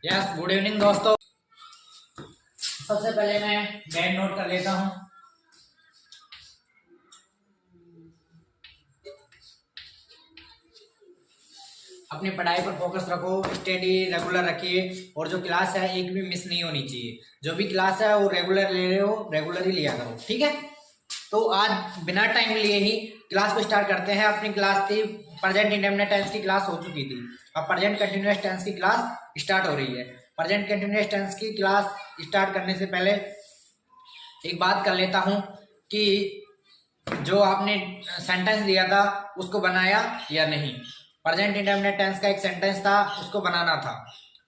Yes, good evening दोस्तों। सबसे पहले मैं मेन नोट कर लेता हूं। अपनी पढ़ाई पर फोकस रखो, स्टडी रेगुलर रखिए और जो क्लास है एक भी मिस नहीं होनी चाहिए। जो भी क्लास है वो रेगुलर ले रहे हो, रेगुलर ही लिया करो, ठीक है। तो आज बिना टाइम लिए ही क्लास को स्टार्ट करते हैं। अपनी क्लास थी प्रेजेंट इंडेफिनिट टेंस की क्लास हो चुकी थी, अब प्रेजेंट कंटिन्यूअस टेंस की क्लास स्टार्ट हो रही है। प्रेजेंट कंटिन्यूअस टेंस की क्लास स्टार्ट करने से पहले एक बात कर लेता हूं कि जो आपने सेंटेंस दिया था उसको बनाया या नहीं। प्रेजेंट इंडेफिनिट टेंस का एक सेंटेंस था, उसको बनाना था,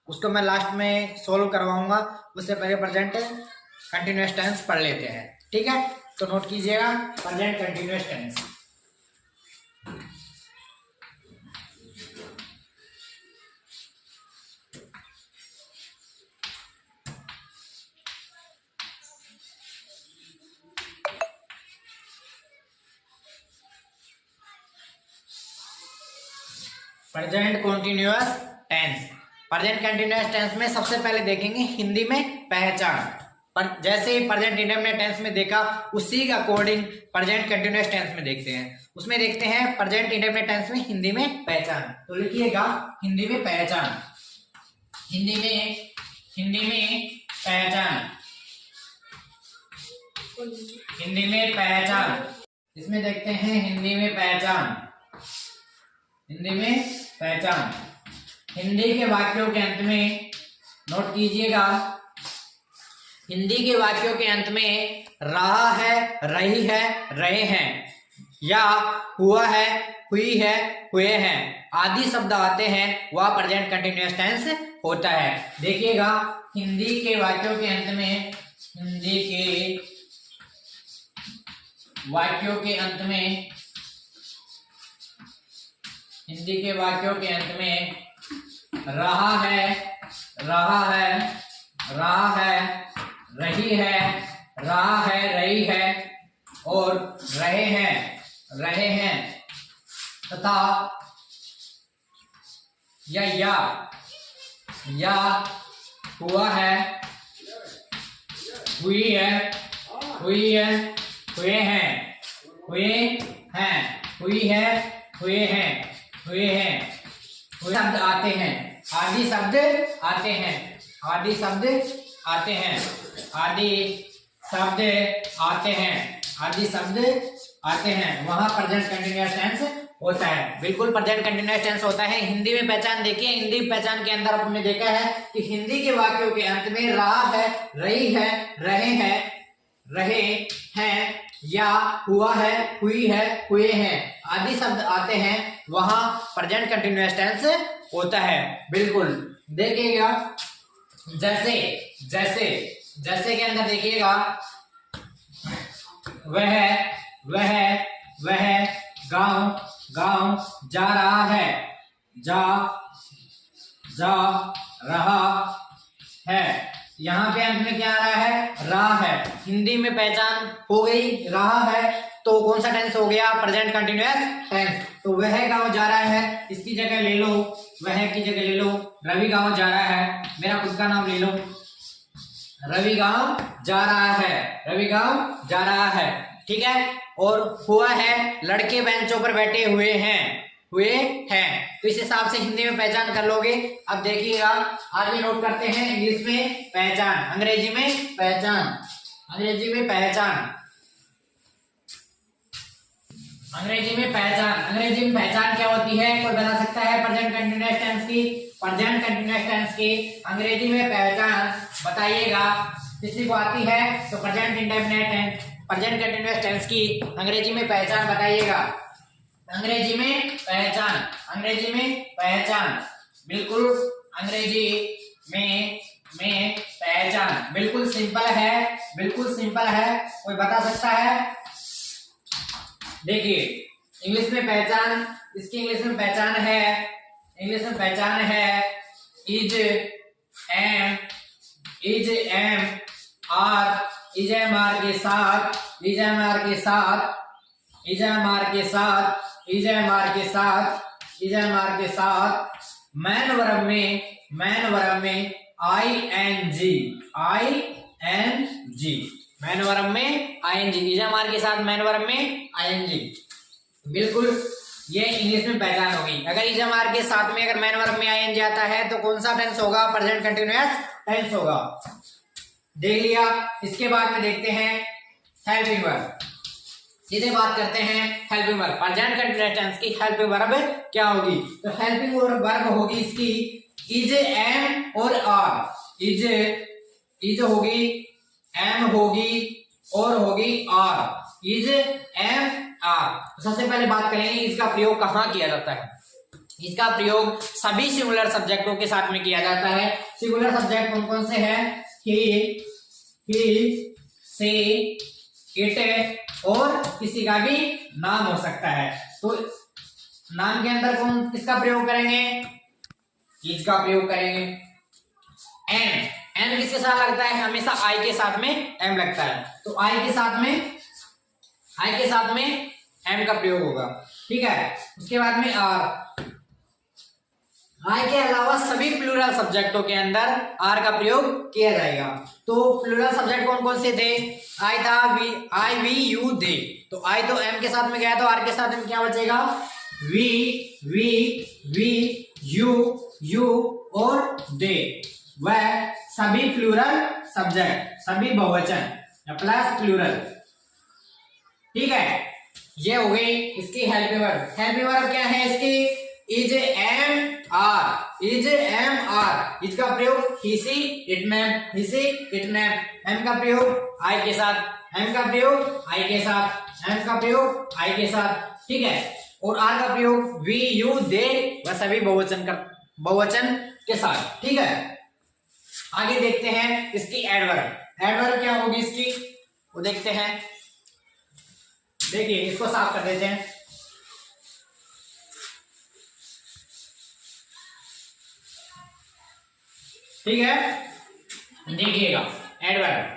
उसको मैं लास्ट में सोल्व करवाऊंगा। उससे पहले प्रेजेंट कंटिन्यूअस टेंस पढ़ लेते हैं, ठीक है। तो नोट कीजिएगा present continuous tense. Present continuous tense. Present continuous tense में सबसे पहले देखेंगे हिंदी में पहचान। पर जैसे ही प्रेजेंट इंडेफिनिट टेंस में देखा उसी के अकॉर्डिंग प्रेजेंट कंटिन्यूअस टेंस में देखते हैं। उसमें देखते हैं प्रेजेंट इंडेफिनिट टेंस में हिंदी में पहचान। तो लिखिएगा हिंदी में पहचान, हिंदी में पहचान, हिंदी में पहचान। इसमें देखते हैं हिंदी में पहचान, हिंदी में पहचान। हिंदी के वाक्यों के अंत में नोट कीजिएगा, हिंदी के वाक्यों के अंत में रहा है, रही है, रहे हैं या हुआ है, हुई है, हुए हैं आदि शब्द आते हैं, वह प्रेजेंट कंटिन्यूअस टेंस होता है। देखिएगा हिंदी के वाक्यों के अंत में, हिंदी के वाक्यों के अंत में, हिंदी के वाक्यों के अंत में रहा है, रहा है, रहा है, रही है, रहा है, रही है और रहे हैं, रहे हैं तथा या हुआ है, हुई है, हुई है, हुए हैं, हुए हैं, हुई है, हुए हैं, हुए हैं, शब्द आते हैं, आदि शब्द आते हैं, आदि शब्द आते हैं, आदि शब्द आते हैं, आदि शब्द आते हैं, वहां प्रेजेंट कंटिन्यूअस टेंस होता है। बिल्कुल प्रेजेंट कंटिन्यूअस टेंस होता है। हिंदी में पहचान देखिए, हिंदी पहचान के अंदर आपने देखा है कि हिंदी के वाक्यों के अंत में रहा है, रही है, रहे हैं, रहे हैं या हुआ है, हुई है, हुए हैं आदि शब्द आते हैं, वहां प्रेजेंट कंटिन्यूअस टेंस होता है। बिल्कुल देखिएगा जैसे जैसे जैसे के अंदर देखिएगा वह गांव जा रहा है, जा रहा है। यहाँ पे अंत में क्या आ रहा है? रहा है। हिंदी में पहचान हो गई, रहा है, तो कौन सा टेंस हो गया? Present continuous tense. तो वह गांव जा रहा है, इसकी जगह ले लो, वह की जगह ले लो रवि गांव जा रहा है, मेरा खुद का नाम ले लो, रवि गांव जा रहा है, रवि गांव जा रहा है, ठीक है। और हुआ है, लड़के बेंचों पर बैठे हुए हैं, हुए हैं। तो इस हिसाब से हिंदी में पहचान कर लोगे। अब देखिएगा आगे नोट करते हैं इंग्लिश में पहचान, अंग्रेजी में पहचान, अंग्रेजी में पहचान, अंग्रेजी में पहचान। अंग्रेजी में पहचान क्या होती है? कोई बता सकता है प्रेजेंट कंटिन्यूअस टेंस की? प्रेजेंट कंटिन्यूअस टेंस की अंग्रेजी में पहचान बताइएगा। किसी को आती है तो present indefinite tense, present continuous tense की अंग्रेजी में पहचान बताइएगा। अंग्रेजी में पहचान, अंग्रेजी में पहचान, बिल्कुल अंग्रेजी में पहचान। बिल्कुल सिंपल है, बिल्कुल सिंपल है। कोई बता सकता है? देखिए इंग्लिश में पहचान, इसकी इंग्लिश में पहचान है, इंग्लिश में पहचान है is am are, is am are के साथ, इज एम आर के साथ, इज एम आर के साथ, इज एम आर के साथ, इज एम आर के साथ मैन वर्ब में ING, मैन वर्ब में ING, इजमार के साथ मैन वर्ब में ING। बिल्कुल ये इंग्लिश में पहचान होगी। अगर इजमार के साथ में अगर मैन वर्ब में ING आता है तो कौन सा टेंस होगा? प्रेजेंट कंटिन्यूअस टेंस होगा। देख लिया। इसके बाद में देखते हैं हेल्पिंग वर्ब। सीधे बात करते हैं helping verb. Present continuous tense की हेल्पिंग वर्ब क्या होगी? तो हेल्पिंग वर्ब होगी इसकी इज, एम और आर। इज होगी, एम होगी और होगी आर। Is, am, are. तो सबसे पहले बात करेंगे इसका प्रयोग कहाँ किया जाता है। इसका प्रयोग सभी सिंगुलर सब्जेक्टों के साथ में किया जाता है। सिंगुलर सब्जेक्ट कौन कौन से हैं? ही, सी, इट और किसी का भी नाम हो सकता है। तो नाम के अंदर कौन किसका प्रयोग करेंगे? इज का प्रयोग करेंगे। एम किसके साथ लगता है? हमेशा आई के साथ में एम लगता है, तो आई के साथ में एम का प्रयोग होगा। ठीक है। उसके बाद में आर। आई के अलावा सभी प्लूरल सब्जेक्टों के अंदर आर का प्रयोग किया जाएगा। तो प्लूरल सब्जेक्ट कौन कौन से थे? आई था, आई, वी, यू, दे। तो आई तो एम के साथ में गया, तो आर के साथ में क्या बचेगा? वी, यू और दे। वह सभी प्लूरल सब्जेक्ट, सभी बहुवचन प्लस प्लूरल। ठीक है। ये हो गई इसकी हेल्पिंग वर्ब। हेल्पिंग वर्ब क्या है इसकी? Is, am, are. Is, am, are. इसका प्रयोग he, she, it, name. Am का प्रयोग आई के साथ, एम का प्रयोग आई के साथ, एम का प्रयोग आई के साथ। ठीक है। और आर का प्रयोग वी, यू, दे वह सभी बहुवचन के साथ। ठीक है। आगे देखते हैं इसकी एडवर्ब। एडवर्ब क्या होगी इसकी वो देखते हैं। देखिए इसको साफ कर देते हैं। ठीक है। देखिएगा एडवर्ब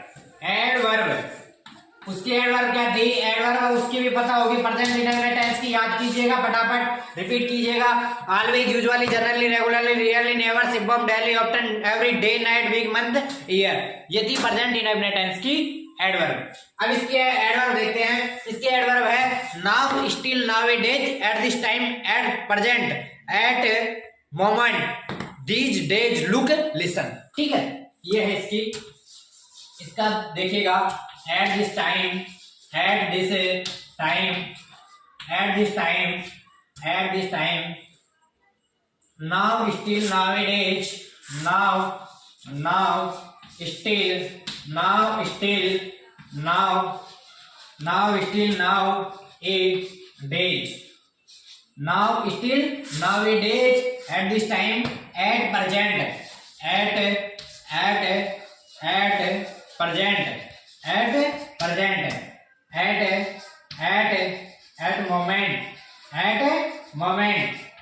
उसकी एडवर्ब क्या थी? एडवर्ब उसकी भी पता होगी, प्रेजेंट इंडेफिनिट टेंस की याद कीजिएगा, फटाफट रिपीट कीजिएगा। Always, usually, generally, regularly, rarely, never, simple, daily, often, every day, night, week, month, year. ये थी प्रेजेंट इंडेफिनिट टेंस की एडवर्ब। अब इसके एडवर्ब देखते हैं। इसके एडवर्ब है now, still, nowadays, at this time, at present, at moment, these days, look, listen. ठीक है। ये है इसका देखिएगा। At this time, at this time, at this time, at this time, now, still, nowadays, now, still, now, still, now, still, now, at days, now, still, nowadays, at this time, at present, at present,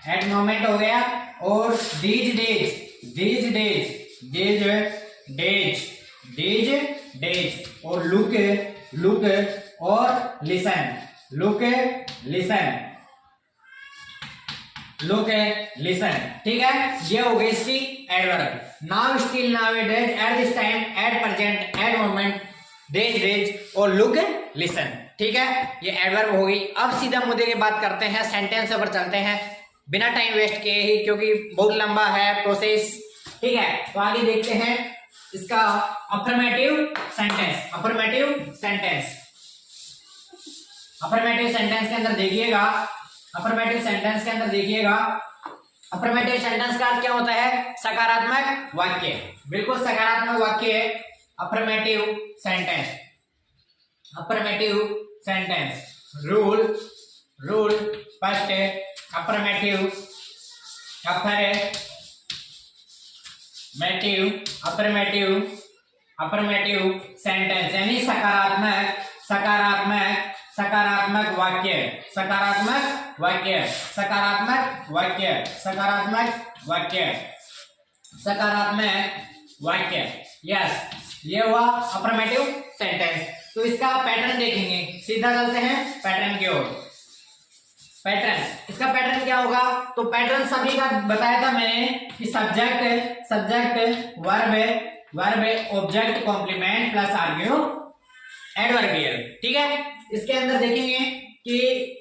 at moment हो गया। और these days और look और listen, ठीक है। ये हो गई इसकी adverb. Now, still, nowadays, at this time, at present, at moment, days और लुक, लिसन। ठीक है। ये एडवर्ब हो गई। अब सीधा मुद्दे की बात करते हैं, सेंटेंस पर चलते हैं बिना टाइम वेस्ट किए ही, क्योंकि बहुत लंबा है प्रोसेस। ठीक है। तो आगे देखते हैं इसका अफर्मेटिव सेंटेंस। अफर्मेटिव सेंटेंस के अंदर देखिएगा। अफर्मेटिव सेंटेंस का अर्थ क्या होता है? सकारात्मक वाक्य। बिल्कुल सकारात्मक वाक्य है affirmative sentence. Rule first affirmative sentence यानी सकारात्मक वाक्य। यस, ये हुआ अफर्मेटिव सेंटेंस। तो इसका पैटर्न देखेंगे। सीधा चलते हैं पैटर्न की ओर। पैटर्न, इसका पैटर्न क्या होगा? तो पैटर्न सभी का बताया था मैंने कि subject verb object complement plus argue adverbial. ठीक है, इसके अंदर देखेंगे कि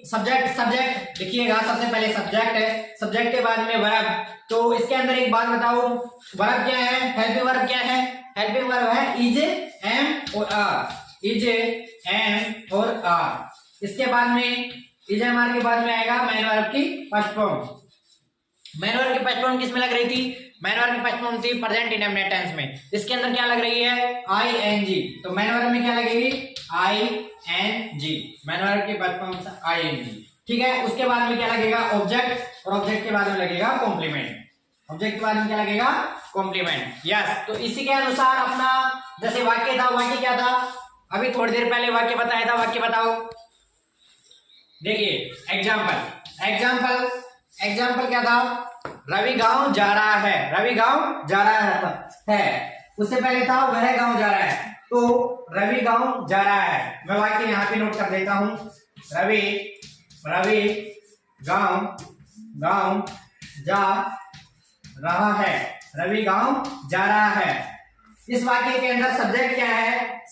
सब्जेक्ट देखिएगा, सबसे पहले सब्जेक्ट है, सब्जेक्ट के बाद में वर्ब। तो इसके अंदर एक बात बताओ, वर्ब क्या है? हेल्पिंग वर्ब क्या है? हेल्पिंग वर्ब है इज, एम और आर, इज, एम और आर। इसके बाद में इज, एम, आर के बाद में आएगा मेन वर्ब की फर्स्ट फॉर्म। मेन वर्ब की फर्स्ट फॉर्म किस में लग रही थी? मेन वर्ब की फर्स्ट फॉर्म थी प्रेजेंट इंडेफिनिट टेंस में। इसके अंदर क्या लग रही है? I N G. तो मेन वर्ब में क्या लगेगी? I N G. Main verb की first form I N G. ठीक है, उसके बाद में क्या लगेगा? ऑब्जेक्ट, और ऑब्जेक्ट के बाद में लगेगा कॉम्प्लीमेंट। ऑब्जेक्ट के बाद में क्या लगेगा? कॉम्प्लीमेंट। यस, तो इसी के अनुसार अपना जैसे वाक्य था, वाक्य क्या था? अभी थोड़ी देर पहले वाक्य बताया था, वाक्य बताओ। देखिए एग्जाम्पल क्या था? रवि गांव जा रहा है, रवि गांव जा रहा है। उससे पहले था वह गांव जा रहा है, तो रवि गांव जा रहा है। मैं वाक्य यहाँ पे नोट कर देता हूं। रवि गांव जा रहा है, रवि गांव जा रहा है। इस वाक्य के अंदर सब्जेक्ट क्या है?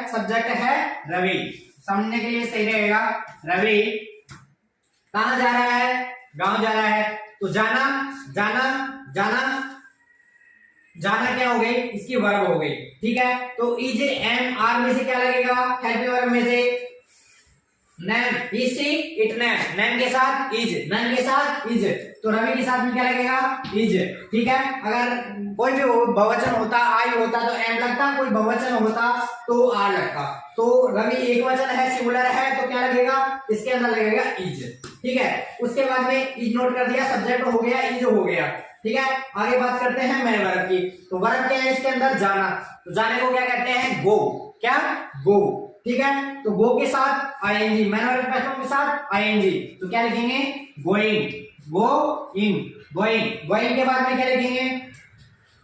सब्जेक्ट है रवि। समझने के लिए सही रहेगा। रवि कहां जा रहा है? गांव जा रहा है। तो जाना क्या हो गई? इसकी वर्ब हो गई। ठीक है, तो इज, एम, आर में से क्या लगेगा? हेल्पिंग वर्ब में से name, he, she, it, name. Name के साथ इज, नेम के साथ इज, तो रवि के साथ में क्या लगेगा? इज। ठीक है, अगर कोई भी बहुवचन होता, आई होता तो एम लगता, कोई बहुवचन होता तो आर लगता। तो रवि एक वचन है, सिंगुलर है, तो क्या लगेगा? इसके अंदर लगेगा इज। ठीक है, उसके बाद में इज नोट कर दिया, सब्जेक्ट हो गया, इज हो गया। ठीक है, आगे बात करते हैं मेन वर्ब की। तो वर्ब क्या है इसके अंदर? जाना। तो जाने को क्या कहते हैं? गो। क्या? गो। ठीक है, तो गो के साथ आईएनजी, मेन वर्ब के साथ आईएनजी, तो क्या लिखेंगे? गोइंग, गोइंग के बाद में क्या लिखेंगे?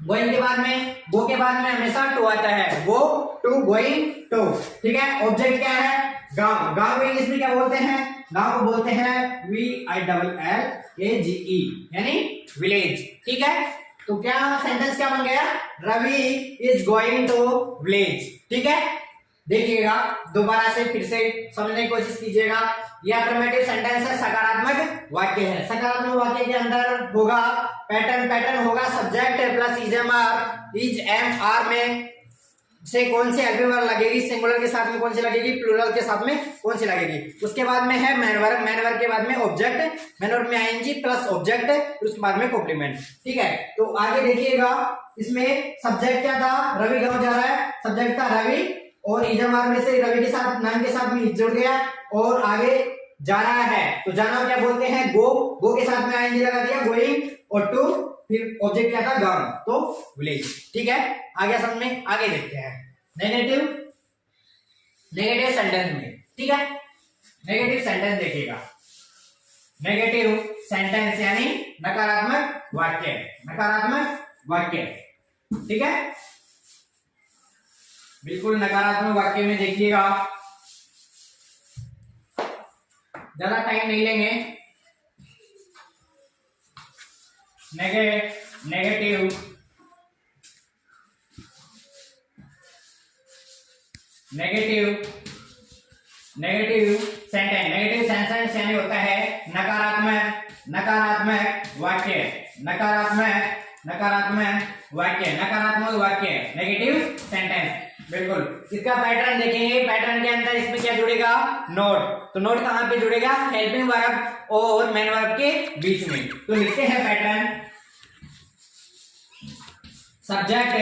गोइंग के बाद में, गो के बाद में हमेशा टू आता है, गो टू, गोइंग टू। ठीक है, ऑब्जेक्ट क्या है? गांव। गांव को इंग्लिश में क्या बोलते हैं? गांव को बोलते हैं VILLAGE, यानी विलेज। ठीक है, तो क्या सेंटेंस क्या बन गया? Ravi is going to village. ठीक है, देखिएगा दोबारा से फिर से समझने की कोशिश कीजिएगा। यह अफर्मेटिव सेंटेंस है, सकारात्मक वाक्य है। सकारात्मक वाक्य के अंदर होगा पैटर्न होगा subject plus is, am, are. Is, am, are में से कौन सी हेल्पिंग वर्ब लगेगी? सिंगुलर के साथ में कौन सी लगेगी? प्लूरल के साथ में कौन सी लगेगी? उसके बाद में है मेन वर्ब के बाद में ऑब्जेक्ट, मेन वर्ब में आईएनजी प्लस ऑब्जेक्ट, उसके बाद में कॉम्प्लीमेंट। ठीक है, तो आगे देखिएगा, इसमें सब्जेक्ट क्या था? रवि गांव जा रहा है, सब्जेक्ट था रवि, और इजमार में से रवि के साथ, नाम के साथ में जुड़ गया, और आगे जा रहा है, तो जाना क्या बोलते हैं? गो के साथ में आईएनजी लगा दिया, गोइंग, और टू, फिर ऑब्जेक्ट क्या था? गांव, तो विलेज। ठीक है, आगे समझ में, आगे देखते हैं नेगेटिव सेंटेंस में। ठीक है, नेगेटिव सेंटेंस देखिएगा। नेगेटिव सेंटेंस यानी नकारात्मक वाक्य। ठीक है, बिल्कुल नकारात्मक वाक्य में देखिएगा, ज्यादा टाइम नहीं लेंगे। नेगेटिव सेंटेंस यानी होता है नकारात्मक वाक्य, नेगेटिव सेंटेंस। बिल्कुल, इसका पैटर्न देखेंगे। पैटर्न के अंदर इसमें क्या जुड़ेगा? नोट। तो नोट कहां पे जुड़ेगा? हेल्पिंग वर्ब और मेन वर्ब के बीच में। तो लिखते हैं pattern, subject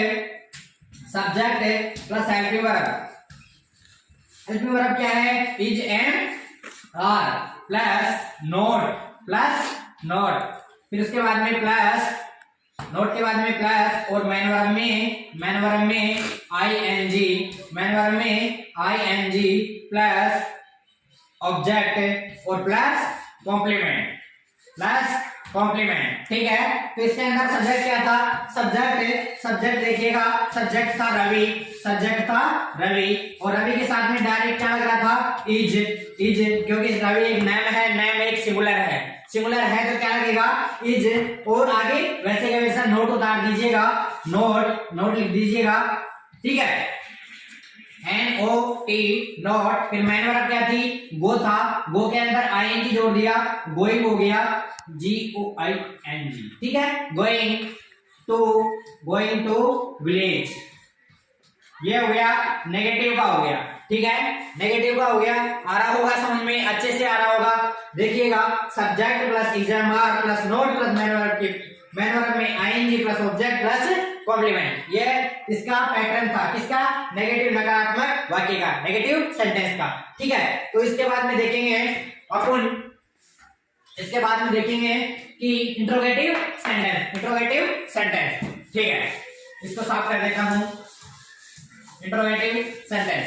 plus helping verb. Helping verb क्या है? Is, am, are plus note, फिर उसके बाद में प्लस, नोट के बाद में प्लस, और मेन वर्ब में आईएनजी प्लस ऑब्जेक्ट और प्लस कॉम्प्लीमेंट कॉम्प्लीमेंट। ठीक है, तो इसके अंदर सब्जेक्ट क्या था, सब्जेक्ट देखिएगा, सब्जेक्ट था रवि, सब्जेक्ट था रवि, और रवि के साथ में डायरेक्ट क्या लग रहा था, इज, क्योंकि रवि एक नाम है, नाम एक सिंगुलर है, सिंगुलर है तो क्या लगेगा, इज, और आगे वैसे का वैसा नोट उतार दीजिएगा, नोट लिख दीजिएगा। ठीक है, NOT नॉट, फिर मैन वर्ब क्या थी, गो था, गो के अंदर ING जोड़ दिया, गोइंग हो गया, GOING। ठीक है, गोइंग टू विलेज, ये हो गया, नेगेटिव का हो गया। ठीक है, नेगेटिव का हो गया, आ रहा होगा समझ में, अच्छे से आ रहा होगा। देखिएगा, subject plus is am are plus not plus main verb में ING plus object plus complement, ये इसका पैटर्न था, किसका, नेगेटिव नकारात्मक वाक्य का, नेगेटिव सेंटेंस का। ठीक है, तो इसके बाद में देखेंगे अपन, इसके बाद में देखेंगे कि इंट्रोगेटिव सेंटेंस। ठीक है, इसको साफ कर देता हूं, इंट्रोगेटिव सेंटेंस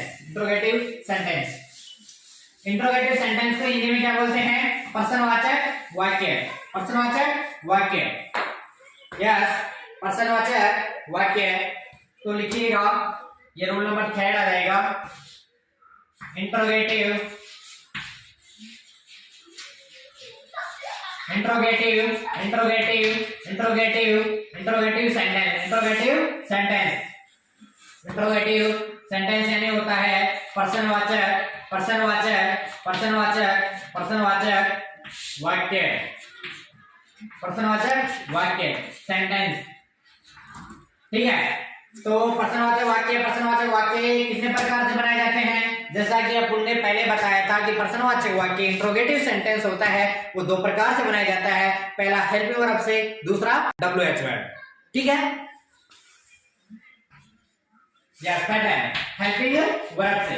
को हिंदी में क्या बोलते हैं, प्रश्नवाचक वाक्य, यस, प्रश्नवाचक वाक्य। तो लिखिएगा, ये रोल नंबर 3 आ जाएगा, इंट्रोगेटिव सेंटेंस यानी होता है प्रश्नवाचक वाक्य, सेंटेंस। ठीक है, तो प्रश्नवाचक वाक्य कितने प्रकार से बनाए जाते हैं, जैसा कि अपन ने पहले बताया था कि प्रश्नवाचक वाक्य इंट्रोगेटिव सेंटेंस होता है, वो 2 प्रकार से बनाया जाता है, पहला हेल्पिंग वर्ब से, दूसरा WH वर्ब। ठीक है, हेल्पिंग वर्ब से,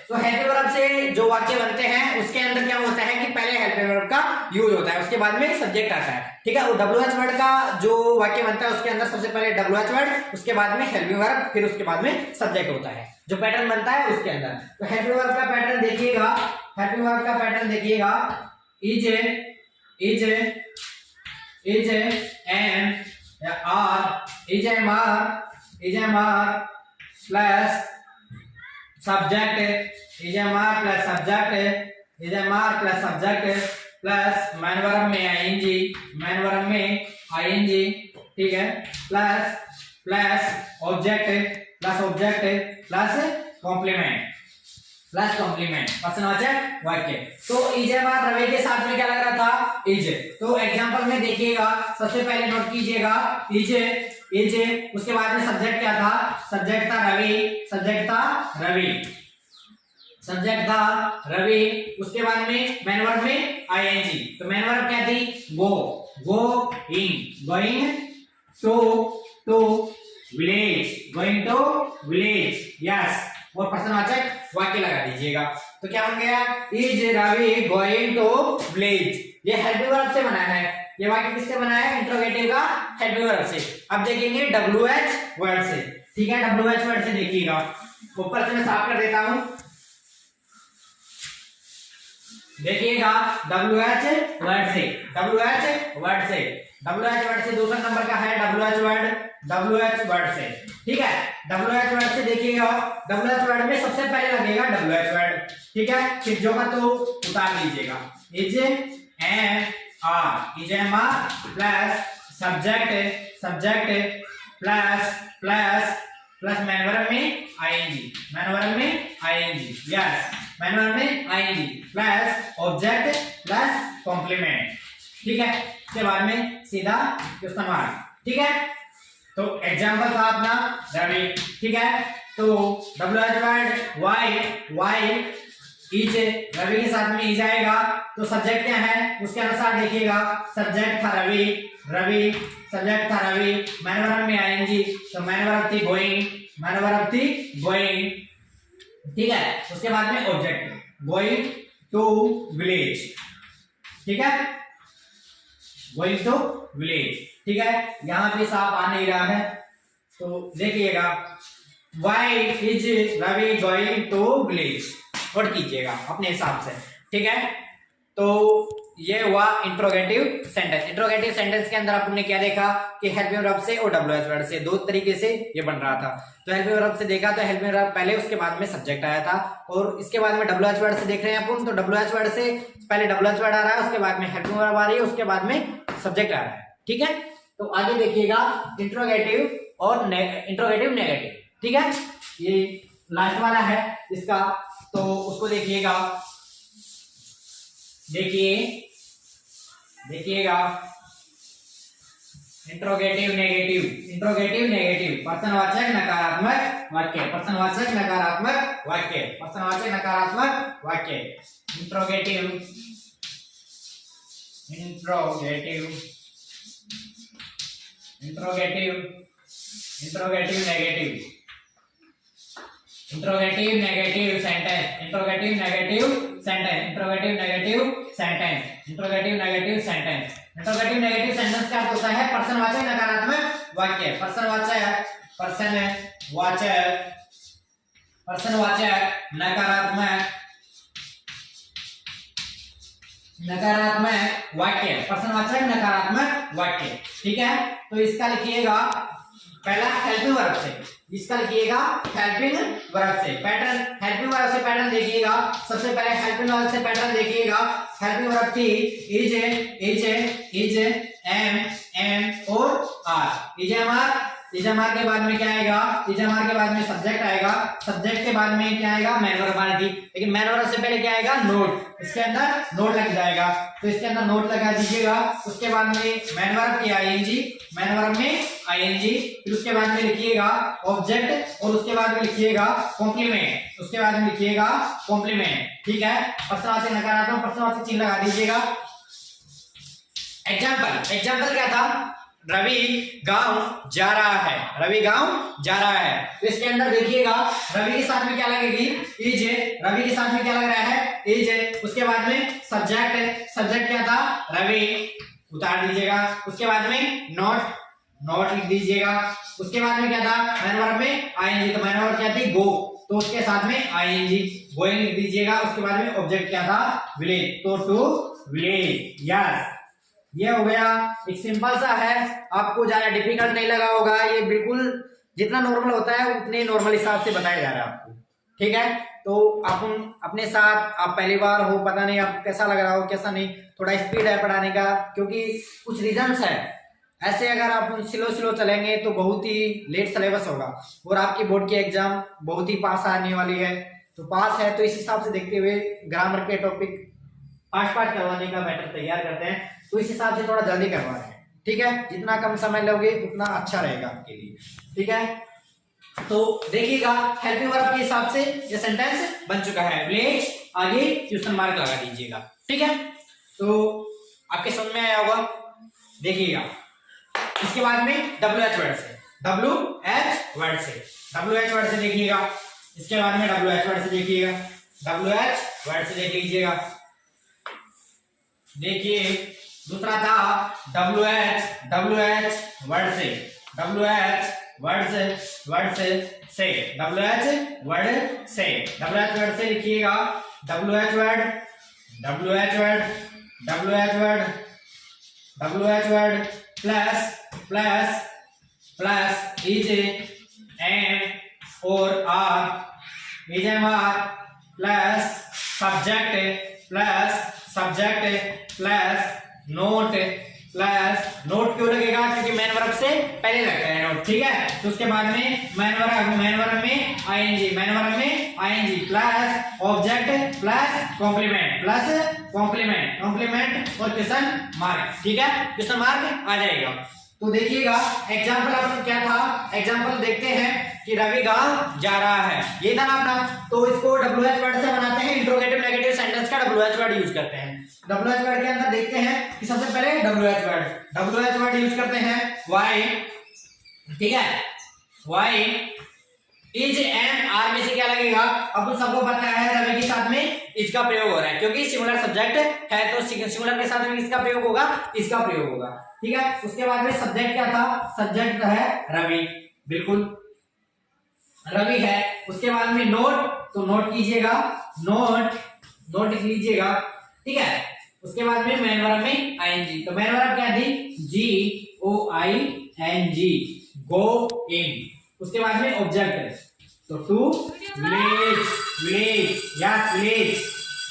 तो हेल्पिंग वर्ब से जो वाक्य बनते हैं उसके अंदर क्या होता है कि पहले हेल्पिंग वर्ब का यूज होता है, उसके बाद में सब्जेक्ट आता है। ठीक है, और WH वर्ड का जो वाक्य बनता है उसके अंदर सबसे पहले WH वर्ड, उसके बाद में हेल्पिंग वर्ब, फिर उसके बाद में सब्जेक्ट होता है, जो पैटर्न बनता है उसके अंदर। तो हेल्पिंग वर्ब का पैटर्न देखिएगा, is am are plus subject plus main verb में ING, ठीक है, प्लस ऑब्जेक्ट प्लस कॉम्प्लीमेंट, प्रश्नवाचक वाक्य। तो इजेमार रवि के साथ में क्या लग रहा था, इज। तो एग्जांपल में देखिएगा, सबसे पहले नोट कीजिएगा, इज, उसके बाद में सब्जेक्ट क्या था, सब्जेक्ट था रवि, उसके बाद में मैन वर्ब में ING। तो मैन वर्ब क्या थी, गोइंग टू विलेज, यस, और प्रश्नवाचक वाक्य लगा दीजिएगा। तो क्या बन गया, is Ravi going to village, ये हेल्पिंग वर्ब से बना है, ये वाक्य किससे बना है, इंट्रोगेटिव का हेल्पिंग वर्ब से। अब देखेंगे WH वर्ड से। ठीक है, WH वर्ड से देखिएगा, ऊपर से मैं साफ कर देता हूं, देखिएगा, WH वर्ड से दूसरा नंबर का है WH वर्ड से। ठीक है, WH वर्ड से देखिएगा, WH वर्ड में सबसे पहले लगेगा WH वर्ड। ठीक है, फिर जो का तो उतार लीजिएगा, is am are plus subject plus main verb में ING, यस, मैन वर्ब में ING plus object plus complement. ठीक है, इसके बाद में सीधा इस्तेमाल। ठीक है, तो एग्जांपल था अपना रवि। ठीक है, तो WH word why, is, Ravi के साथ में इज आएगा, तो सब्जेक्ट क्या है उसके अनुसार देखिएगा, सब्जेक्ट था रवि, सब्जेक्ट था रवि, मैन वर्ब में ING, तो मैन वर्ब थी गोइंग। ठीक है, उसके बाद में ऑब्जेक्ट, गोइंग टू विलेज। ठीक है, गोइंग टू विलेज। ठीक है, यहां पे साफ आ नहीं रहा है, तो देखिएगा, why is Ravi going to village, note कीजिएगा अपने हिसाब से। ठीक है, तो ये हुआ इंट्रोगेटिव सेंटेंस। इंट्रोगेटिव सेंटेंस के अंदर आपने क्या देखा कि हेल्पिंग वर्ब से और WH वर्ड से दो तरीके से ये बन रहा था। तो हेल्पिंग वर्ब से देखा तो हेल्पिंग वर्ब पहले, उसके बाद में सब्जेक्ट आया था, और इसके बाद में WH वर्ड से देख रहे हैं अपन, तो WH वर्ड से पहले WH वर्ड आ रहा है, उसके बाद में हेल्पिंग वर्ब आ रही है, उसके बाद में सब्जेक्ट आ रहा है। ठीक है, तो आगे देखिएगा इंट्रोगेटिव और इंट्रोगेटिव नेगेटिव। ठीक है, ये लास्ट वाला है इसका, तो उसको देखिएगा। देखिएगा इंट्रोगेटिव नेगेटिव। इंट्रोगेटिव नेगेटिव पर्सनवाचक नकारात्मक वाक्य, पर्सनवाचक नकारात्मक वाक्य, पर्सनवाचक नकारात्मक वाक्य। Interrogative interrogative interrogative interrogative negative, interrogative negative sentence, interrogative negative sentence, interrogative negative sentence, interrogative negative sentence. Interrogative negative sentence का अर्थ होता है पर्सनवाचक नकारात्मक वाक्य, पर्सनवाचक नकारात्मक वाक्य, पर्सनवाचक नकारात्मक वाक्य। ठीक है, तो इसका लिखिएगा पहला हेल्पिंग वर्ब से, इसका लिखिएगा हेल्पिंग वर्ब से पैटर्न। हेल्पिंग वर्ब से पैटर्न देखिएगा, सबसे पहले हेल्पिंग वर्ब से पैटर्न देखिएगा। हेल्पिंग वर्ब थी इज, एम और आर। इज एम आर के बाद में क्या आएगा, इज एम आर के बाद में सब्जेक्ट आएगा, सब्जेक्ट के बाद में क्या आएगा, मैन वर्ब आएगी, लेकिन मैन वर्ब से पहले क्या आएगा, नोट। इसके अंदर नोट लग जाएगा, तो इसके अंदर नोट लगा दीजिएगा। उसके बाद में मैन वर्ब की आईएनजी, मैन वर्ब में आईएनजी, फिर उसके बाद में लिखिएगा ऑब्जेक्ट, और उसके बाद में लिखिएगा कॉम्प्लीमेंट, उसके बाद में लिखिएगा कॉम्प्लीमेंट। ठीक है, पर्सनवाचक नकारात्मक पर्सनवाचक चिन्ह लगा दीजिएगा। एग्जाम्पल क्या था, रवि गांव जा रहा है, रवि गांव जा रहा है। तो इसके अंदर देखिएगा रवि के साथ में क्या लगेगी, इज। रवि के साथ में क्या लग रहा है, इज। उसके बाद में सब्जेक्ट क्या था, रवि, उतार दीजिएगा। उसके बाद में नोट लिख दीजिएगा। उसके बाद में क्या था, मैन वर्ब में आईएनजी, तो मैन वर्ब क्या थी, गो, तो उसके साथ में आईएनजी, गोइंग लिख दीजिएगा। उसके बाद में ऑब्जेक्ट क्या था, विलेज, तो टू विलेज। यस, ये हो गया। एक सिंपल सा है, आपको ज्यादा डिफिकल्ट नहीं लगा होगा, ये बिल्कुल जितना नॉर्मल होता है उतने नॉर्मल हिसाब से बताया जा रहा है आपको। ठीक है, तो आप अपने साथ, आप पहली बार हो, पता नहीं आप कैसा लग रहा हो कैसा नहीं, थोड़ा स्पीड है पढ़ाने का, क्योंकि कुछ रीजंस है। ऐसे अगर आप स्लो चलेंगे तो बहुत ही लेट सिलेबस होगा, और आपकी बोर्ड की एग्जाम बहुत ही पास आने वाली है। तो पास है तो इस हिसाब से देखते हुए ग्रामर के टॉपिक पार्ट करवाने का मैटर तैयार करते हैं, तो इस हिसाब से थोड़ा जल्दी करवा रहे हैं। ठीक है, जितना कम समय लोगे उतना अच्छा रहेगा आपके लिए। ठीक है, तो देखिएगा हेल्पिंग वर्ब के हिसाब से ये सेंटेंस बन चुका है। विलेज, आगे क्वेश्चन मार्क लगा दीजिएगा। ठीक है, तो आपके समझ में आया होगा। देखिएगा इसके बाद में WH वर्ड से, WH वर्ड से देखिएगा। इसके बाद में WH वर्ड से देखिएगा, WH वर्ड से देख लीजिएगा। देखिए दूसरा था WH वर्ड से, WH वर्ड से लिखिएगा। WH word plus is, am और are, is am are plus subject plus not क्यों लगेगा, क्योंकि मैन वर्ब से पहले लगता है नोट। ठीक है, तो उसके बाद में मैन वर्ब में ING plus object plus complement और क्वेश्चन मार्क। ठीक है, क्वेश्चन मार्क आ जाएगा। तो देखिएगा एग्जाम्पल अपना क्या था, एग्जाम्पल देखते हैं कि रवि गांव जा रहा है, ये था ना अपना। तो इसको WH वर्ड से बनाते हैं, इंट्रोगेटिव नेगेटिव सेंटेंस का WH वर्ड यूज करते हैं। WH वर्ड के अंदर देखते हैं कि सबसे पहले WH वर्ड यूज करते हैं वाई। ठीक है, वाई, इज, एम, आर में से क्या लगेगा, अब सबको पता है रवि के साथ में इज का प्रयोग हो रहा है, क्योंकि सिंगुलर सब्जेक्ट है, तो सिंगुलर के साथ में इसका प्रयोग होगा, इसका प्रयोग होगा। ठीक है, उसके बाद में सब्जेक्ट क्या था, सब्जेक्ट है रवि, बिल्कुल रवि है। उसके बाद में नोट, तो नोट कीजिएगा, नोट लिख लीजिएगा। ठीक है, उसके बाद में मैन वर्ब में आईएनजी। तो मैन वर्ब क्या थी? GOING, गो इन। उसके बाद में ऑब्जेक्ट, तो to village, village, yes village,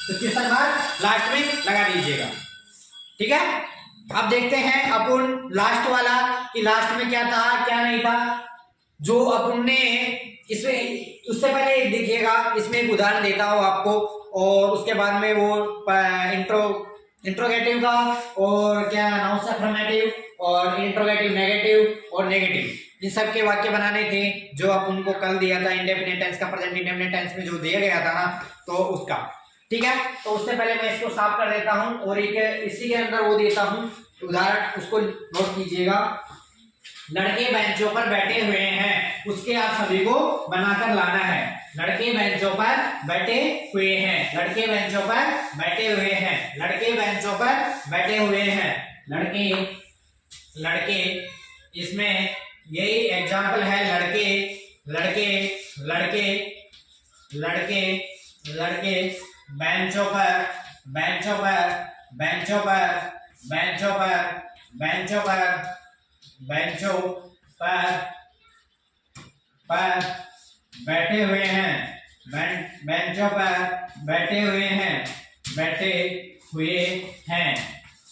तो क्वेश्चन मार्क लास्ट में लगा दीजिएगा। ठीक है, अब देखते हैं अपन लास्ट वाला कि लास्ट में क्या था क्या नहीं था। जो अपन ने इसमें उससे पहले देखिएगा, इसमें एक उदाहरण देता हूं आपको, और उसके बाद में वो इंट्रोगेटिव का और क्या नाउन अफर्मेटिव और इंट्रोगेटिव नेगेटिव और नेगेटिव, इन सब के वाक्य बनाने थे जो आप उनको कल दिया था इंडेफिनिट टेंस का, प्रेजेंट इंडेफिनिट टेंस में जो दिया गया था ना, तो उसका। ठीक है, तो उससे पहले मैं इसको साफ कर देता हूं और एक इसी के अंदर वो देता हूं उदाहरण, उसको नोट कीजिएगा। लड़के बेंचों पर बैठे हुए हैं, उसके आप सभी को बनाकर लाना है। लड़के बेंचों पर बैठे हुए हैं, लड़के बेंचों पर बैठे हुए हैं, लड़के बेंचों पर बैठे हुए हैं, लड़के लड़के, इसमें यही एग्जाम्पल है। लड़के लड़के लड़के लड़के लड़के बेंचों पर बेंचों पर बेंचों पर बेंचों पर बेंचों पर बेंचों पर बैठे हुए हैं, बेंचों पर बैठे हुए हैं, बैठे हुए हैं,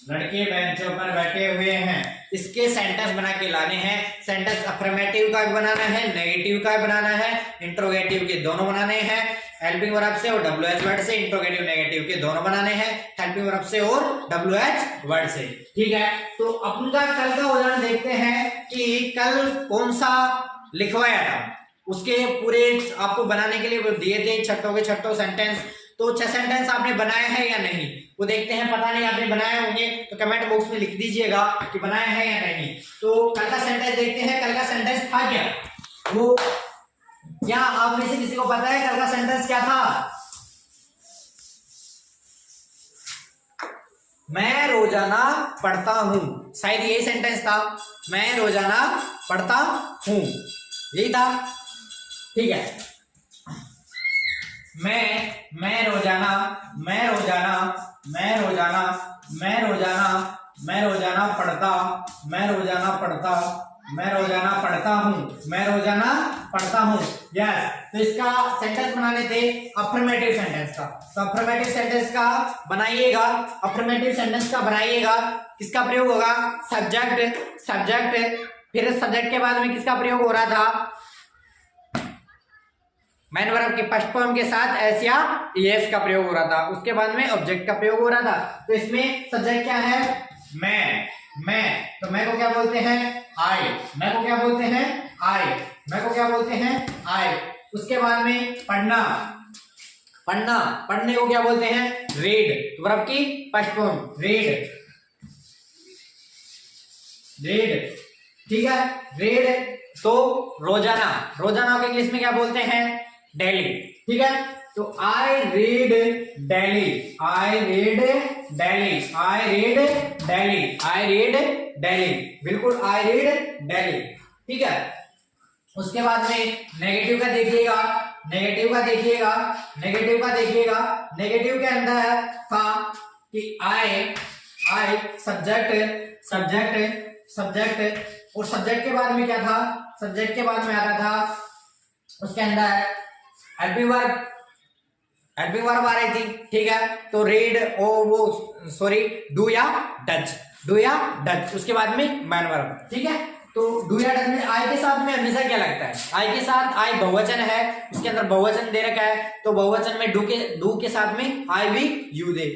लड़के बेंचों पर बैठे हुए हैं। इसके सेंटेंस बना के लाने हैं। सेंटेंस अफर्मेटिव का भी बनाना है, नेगेटिव का भी बनाना है, इंट्रोगेटिव के दोनों बनाने हैं, हेल्पिंग वर्ब से और WH वर्ड से, इंट्रोगेटिव नेगेटिव के दोनों बनाने हैं, हेल्पिंग वर्ब से और WH वर्ड से। ठीक है, तो अपन का कल का उदाहरण देखते हैं कि कल कौन सा लिखवाया था, उसके पूरे आपको बनाने के लिए दिए थे छठों के छठों सेंटेंस। तो 6 सेंटेंस आपने बनाए हैं या नहीं वो देखते हैं। पता नहीं आपने बनाए होंगे तो कमेंट बॉक्स में लिख दीजिएगा कि बनाए हैं या नहीं। तो कल का सेंटेंस देखते हैं। कल का सेंटेंस था क्या, वो क्या आप में से किसी को पता है कल का सेंटेंस क्या था? मैं रोजाना पढ़ता हूं, शायद यही सेंटेंस था, मैं रोजाना पढ़ता हूं, यही था। ठीक है, मैं रोजाना मैं रोजाना मैं रोजाना मैं रोजाना मैं रोजाना पढ़ता मैं रोजाना पढ़ता मैं रोजाना पढ़ता हूँ मैं रोजाना पढ़ता हूँ। यस, तो इसका सेंटेंस बनाने थे अफर्मेटिव सेंटेंस का। तो अफर्मेटिव सेंटेंस का बनाइएगा, अफर्मेटिव सेंटेंस का बनाइएगा। किसका प्रयोग होगा? सब्जेक्ट, सब्जेक्ट, फिर सब्जेक्ट के बाद में किसका प्रयोग हो रहा था? मैन वर्ब के फर्स्ट फॉर्म के साथ एस या एस का प्रयोग हो रहा था। उसके बाद में ऑब्जेक्ट का प्रयोग हो रहा था। तो इसमें सब्जेक्ट क्या है? मैं, तो मैं को क्या बोलते हैं? आई। मैं को क्या बोलते हैं? आई। मैं को क्या बोलते हैं? आई। उसके बाद में पढ़ना, पढ़ना, पढ़ने को क्या बोलते हैं? रीड। तो वर्ब की फर्स्ट फॉर्म रीड, रीड। ठीक है, रीड। तो रोजाना, रोजाना को इंग्लिश में क्या बोलते हैं? डेली। ठीक है, तो I read daily, I read daily, I read daily, I read daily, बिल्कुल आई रीड डेली। ठीक है, उसके बाद में नेगेटिव का देखिएगा, नेगेटिव का देखिएगा, नेगेटिव का देखिएगा। नेगेटिव के अंदर था कि आई सब्जेक्ट, सब्जेक्ट, सब्जेक्ट, और सब्जेक्ट के बाद में क्या था? सब्जेक्ट के बाद में आता था उसके अंदर हेल्पिंग वर्ब, हेल्पिंग वर्ब आ रही थी। ठीक है, तो रीड डू या डच, डू या डच। उसके बाद में मैन वर्ब। ठीक है, तो डू या डच में आई के साथ में हमेशा क्या लगता है? आई के साथ, आई बहुवचन है, उसके अंदर बहुवचन दे रखा है, तो बहुवचन में डू के साथ में I we you they,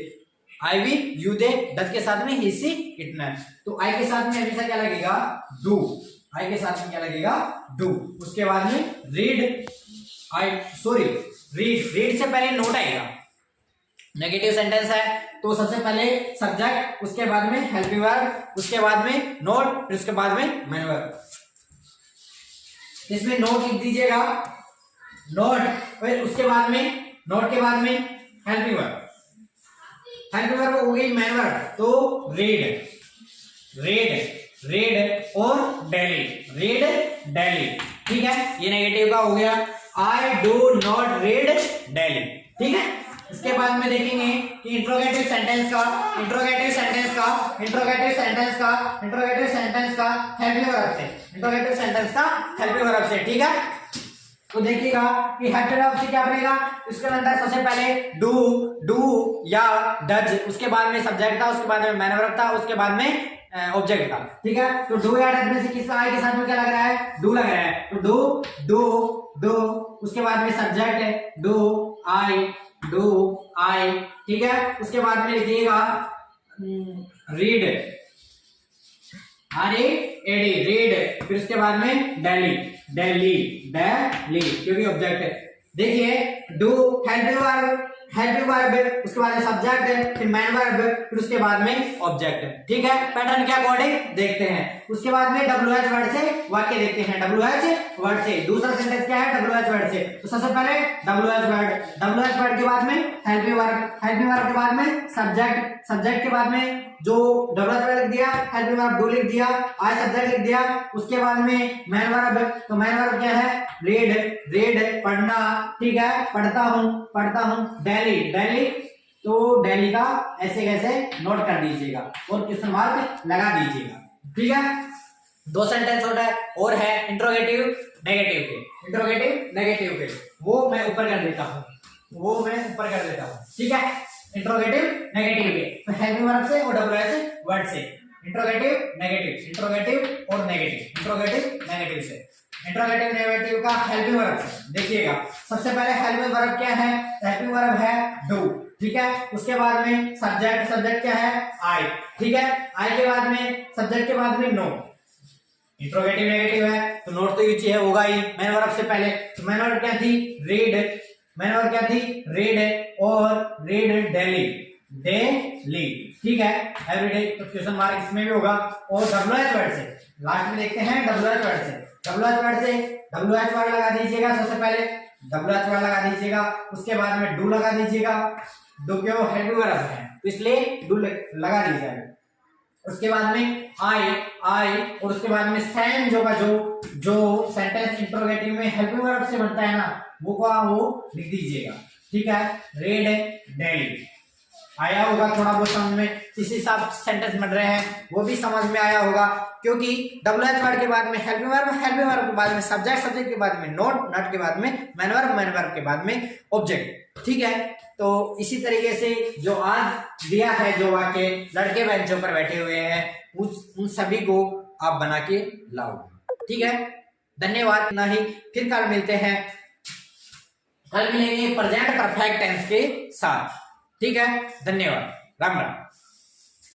I we you they, does के साथ में ही सी इट न। तो आई के साथ में हमेशा क्या लगेगा? डू। आई के साथ में क्या लगेगा? डू। उसके बाद में रीड, रीड से पहले नोट आएगा। नेगेटिव सेंटेंस है तो सबसे पहले सब्जेक्ट, उसके बाद में हेल्पिंग वर्ब, उसके बाद में नोट, फिर उसके बाद में मैन वर्ब। इसमें नोट लिख दीजिएगा, नोट, फिर उसके बाद में नोट के बाद में हेल्पिंग वर्ब, हेल्पिंग वर्ब हो गई मैन वर्ब। तो रीड, रीड, रीड और डेली, रीड डेली। ठीक है, ये नेगेटिव का हो गया। I do not read daily. ठीक है, इसके बाद में देखेंगे कि इंट्रोगेटिव सेंटेंस का हेल्पिंग वर्ब से, ठीक है। तो देखिएगा कि हेल्पिंग वर्ब से क्या बनेगा, इसके अंदर सबसे पहले डू या डज, उसके बाद में सब्जेक्ट था, उसके बाद में मैन वर्ब था, उसके बाद में ऑब्जेक्ट था, ठीक है। तो डू या डज में से किस आई के साथ में क्या लग रहा है, डू लग रहा है, तो डू, उसके बाद में सब्जेक्ट है डू आई, ठीक है। उसके बाद में लिखिएगा रीड, रीड, फिर उसके बाद में डेली, क्योंकि ऑब्जेक्ट है। देखिए डू हेल्पिंग वर्ब, उसके बाद में सब्जेक्ट, फिर मैन वर्ब, फिर उसके बाद में ऑब्जेक्ट, ठीक है। पैटर्न के अकॉर्डिंग देखते हैं। उसके बाद में WH वर्ड से वाक्य देखते हैं। WH वर्ड से दूसरा सेंटेंस क्या है, WH वर्ड से। तो सबसे पहले WH वर्ड के बाद में हेल्पिंग वर्ब के बाद में सब्जेक्ट के बाद में जो WH वर्ड लिख दिया, हेल्पिंग वर्ब डू लिख दिया, आई सब्जेक्ट लिख दिया, उसके बाद में मैन वर्ब। तो मैन वर्ब क्या है, रीड, पढ़ना, ठीक है, पढ़ता हूं, डेली, तो डेली का ऐसे कैसे नोट कर दीजिएगा और क्वेश्चन मार्क लगा दीजिएगा, ठीक है। दो सेंटेंस और है इंट्रोगेटिव नेगेटिव के, वो मैं ऊपर कर देता हूं, ठीक है। इंट्रोगेटिव नेगेटिव के, तो हेल्पिंग वर्ब से और WH वर्ड से, इंट्रोगेटिव नेगेटिव का हेल्पिंग वर्ब से देखिएगा। सबसे पहले हेल्पिंग वर्ब क्या है, हेल्पिंग वर्ब है डू, ठीक है। उसके बाद में सब्जेक्ट क्या है, आई, ठीक है। आई के बाद में सब्जेक्ट के बाद में नो, इंट्रोगेटिव नेगेटिव है तो नोट तो यूज है होगा ही। मैन वर्ब से पहले तो मैन वर्ब क्या थी, रीड और रीड डेली, ठीक है, एवरीडे, तो क्वेश्चन मार्क इसमें भी होगा। और WH वर्ड से लास्ट में देखते हैं, WH वर्ड लगा दीजिएगा। सबसे पहले WH वर्ड लगा दीजिएगा, उसके बाद में डू लगा दीजिएगा, डू क्यों हेल्पिंग वर्ब है तो इसलिए डू लगा दीजिएगा। उसके बाद में आई और उसके बाद में सेम जो सेंटेंस इंट्रोगेटिव में हेल्पिंग वर्ब से बनता है ना, वो लिख दीजिएगा, ठीक है। रीड डेली आया होगा थोड़ा बहुत समझ में, इस हिसाब से सेंटेंस बन रहे हैं, वो भी समझ में आया होगा। क्योंकि WH वर्ड के बाद में हेल्पिंग वर्ब के बाद में सब्जेक्ट के बाद में नोट के बाद में मैन वर्ब के बाद में ऑब्जेक्ट, ठीक है। तो इसी तरीके से जो आज दिया है, जो वाक्य लड़के बेंचों पर बैठे हुए हैं, उन सभी को आप बना के लाओ, ठीक है। धन्यवाद, ना ही फिर कल मिलते हैं, कल मिलेंगे प्रेजेंट परफेक्ट टेंस के साथ, ठीक है। धन्यवाद, राम राम।